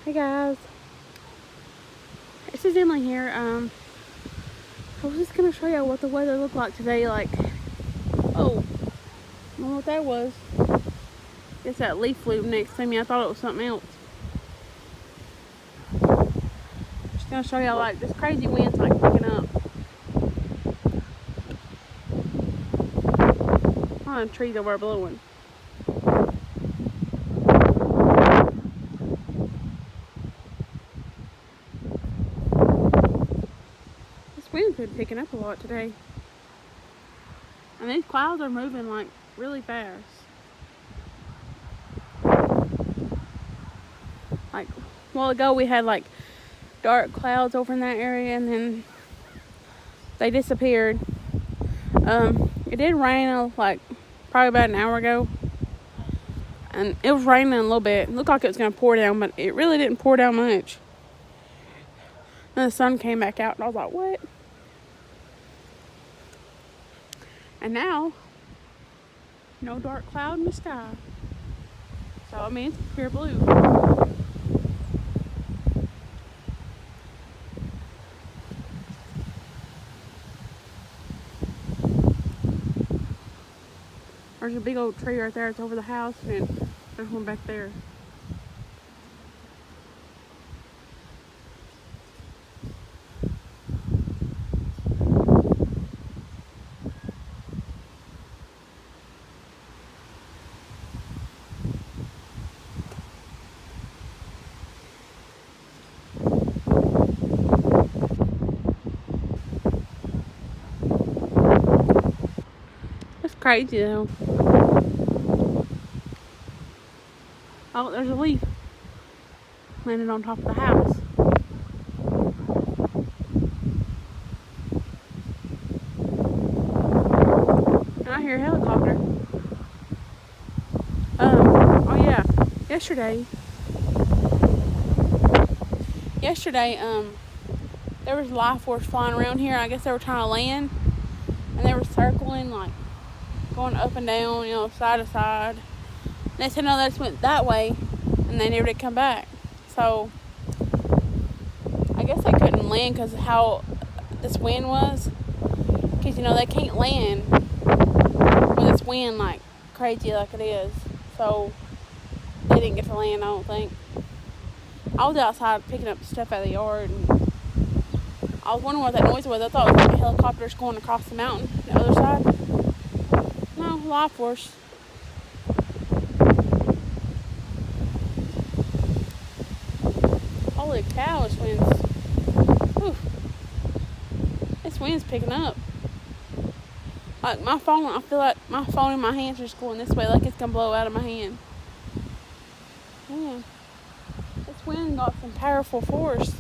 Hey guys, this is Emily here. I was just gonna show you what the weather looked like today. Oh, I don't know what that was. It's that leaf flew next to me. I thought it was something else. Just gonna show you this crazy wind's picking up. Oh, the trees over blowing. This wind's been picking up a lot today. And these clouds are moving really fast. A while ago we had dark clouds over in that area, and then they disappeared. It did rain probably about an hour ago, and it was raining a little bit. It looked like it was going to pour down, but it really didn't pour down much. Then the sun came back out, and I was like, what? And now, no dark cloud in the sky. So, it's pure blue. There's a big old tree right there. It's over the house, and there's one back there. It's crazy though. Oh, there's a leaf landed on top of the house. And I hear a helicopter. Oh yeah, yesterday, there was life force flying around here. I guess they were trying to land, and they were circling, going up and down, side to side. And they said, no, they just went that way, and they never did come back. So, I guess they couldn't land because of how this wind was. Because, they can't land with this wind crazy like it is. So, they didn't get to land, I don't think. I was outside picking up stuff out of the yard, and I was wondering what that noise was. I thought it was helicopters going across the mountain, the other side. No, life force. Holy cow, this wind's... Whew. This wind's picking up. My phone, I feel like my phone in my hands are just going this way, like it's going to blow out of my hand. Yeah. This wind got some powerful force.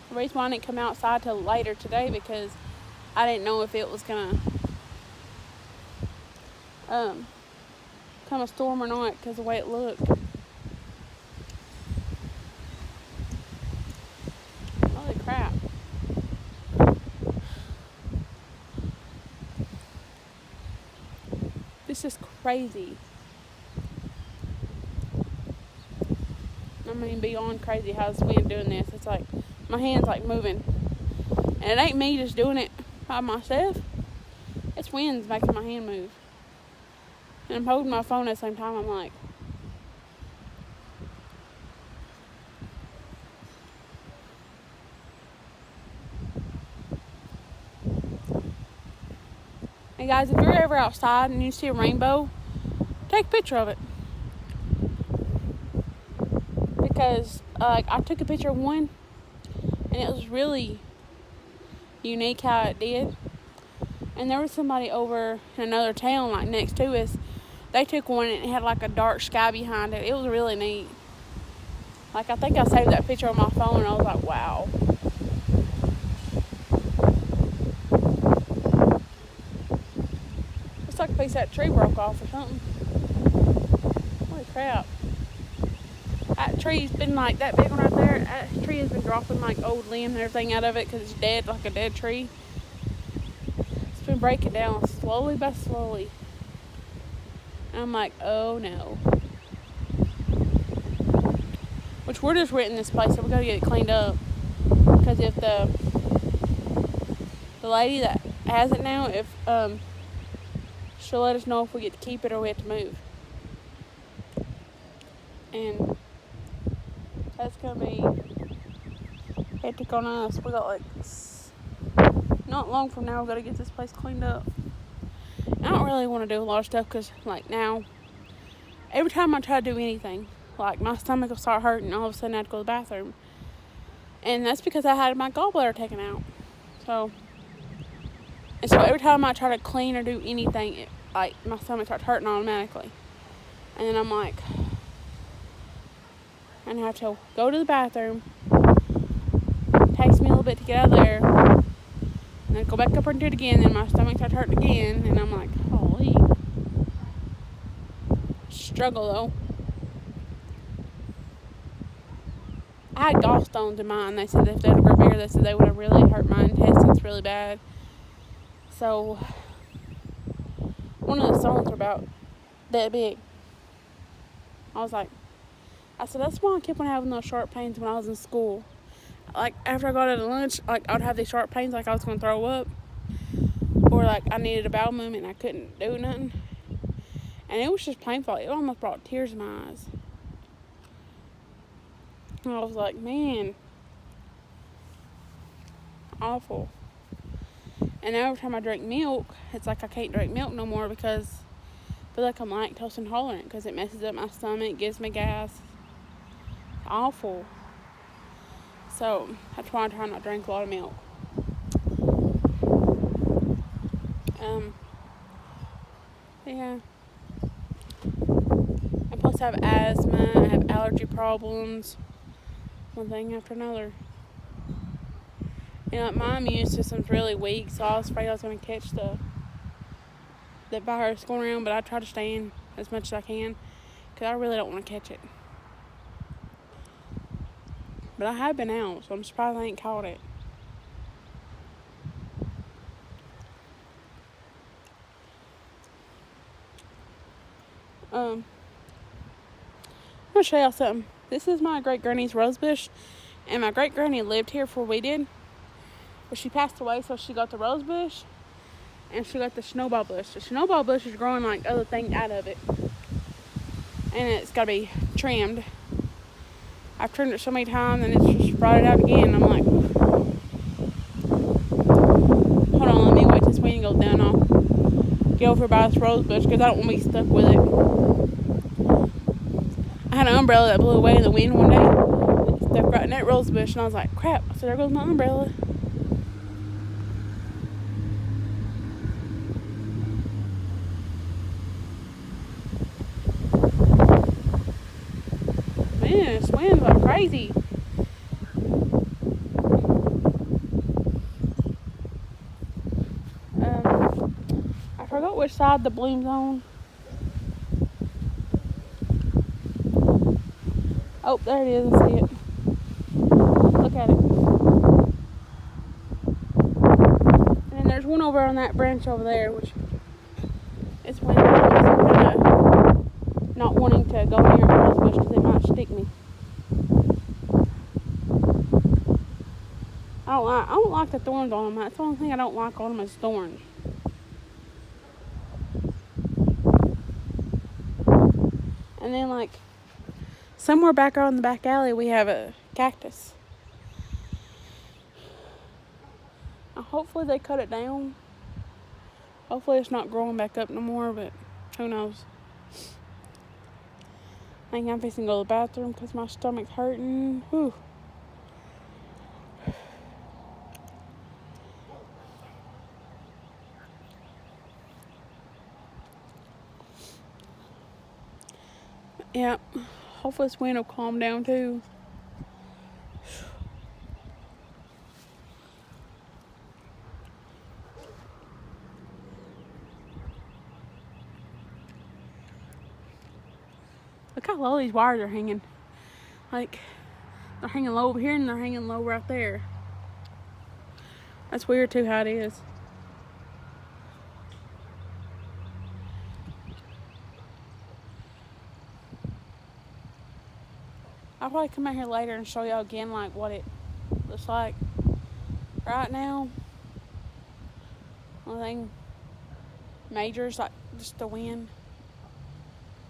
The reason why I didn't come outside till later today because I didn't know if it was going to come a storm or not because of the way it looked. Holy crap. This is crazy. Beyond crazy how this wind doing this. It's my hand's moving. And it ain't me just doing it by myself. It's wind's making my hand move. And I'm holding my phone at the same time. I'm like, hey guys, if you're ever outside and you see a rainbow, take a picture of it. Because I took a picture of one, and it was really unique how it did. And there was somebody over in another town next to us. They took one and it had a dark sky behind it. It was really neat. I think I saved that picture on my phone, and I was like, wow. Looks like a piece of that tree broke off or something. Holy crap. That tree's been that big one right there. That tree has been dropping old limbs and everything out of it because it's dead, like a dead tree. It's been breaking down slowly by slowly. I'm like, oh no. Which we're just renting this place, so we gotta get it cleaned up. Because if the lady that has it now, if she'll let us know if we get to keep it or we have to move. And that's gonna be hectic on us. We got like not long from now we gotta get this place cleaned up. I don't really want to do a lot of stuff because like now, every time I try to do anything, like my stomach will start hurting. All of a sudden I have to go to the bathroom, and that's because I had my gallbladder taken out. So every time I try to clean or do anything, like my stomach starts hurting automatically, and then I'm like, and I have to go to the bathroom. It takes me a little bit to get out of there, and then go back up and do it again. And my stomach starts hurting again, and I'm like, holy. Struggle though. I had gallstones in mine. They said if they would have grown bigger, they said they would have really hurt my intestines really bad. So one of the stones were about that big. I said that's why I kept on having those sharp pains when I was in school. Like after I got out of lunch, like I would have these sharp pains like I was going to throw up, or like I needed a bowel movement and I couldn't do nothing. And it was just painful. It almost brought tears in my eyes. And I was like, man, awful. And now every time I drink milk, it's like I can't drink milk no more because I feel like I'm lactose intolerant because it messes up my stomach, gives me gas. It's awful. So that's why I try not to drink a lot of milk. Yeah. And plus I have asthma, I have allergy problems, one thing after another. You know, my immune system's really weak, so I was afraid I was going to catch the virus going around, but I try to stay in as much as I can because I really don't want to catch it. But I have been out, so I'm surprised I ain't caught it. I'm going to show y'all something. This is my great-granny's rose bush, and my great-granny lived here before we did. But she passed away, so she got the rose bush, and she got the snowball bush. The snowball bush is growing like other things out of it, and it's got to be trimmed. I've trimmed it so many times, and it's just brought it out again. I'm like, oof. Hold on, let me wait till this wind goes down. I'll get over by this rose bush because I don't want to be stuck with it. I had an umbrella that blew away in the wind one day. It stuck right in that rose bush, and I was like, crap. So there goes my umbrella. Man, this wind's like crazy. I forgot which side the bloom's on. Oh, there it is. I see it. Look at it. And then there's one over on that branch over there, which is when I'm kind of not wanting to go near a rose bush because it might stick me. I don't like the thorns on them. That's the only thing I don't like on them is thorns. And then like somewhere back out in the back alley we have a cactus. Hopefully they cut it down. Hopefully it's not growing back up no more, but who knows. I think I'm fixing to go to the bathroom because my stomach's hurting. Whew. Yeah, hopefully this wind will calm down too. Look how low these wires are hanging. Like, they're hanging low over here and they're hanging low right there. That's weird too how it is. I'll probably come out here later and show y'all again like what it looks like. Right now, only thing major is like just the wind.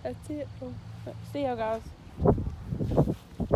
That's it. But see y'all guys.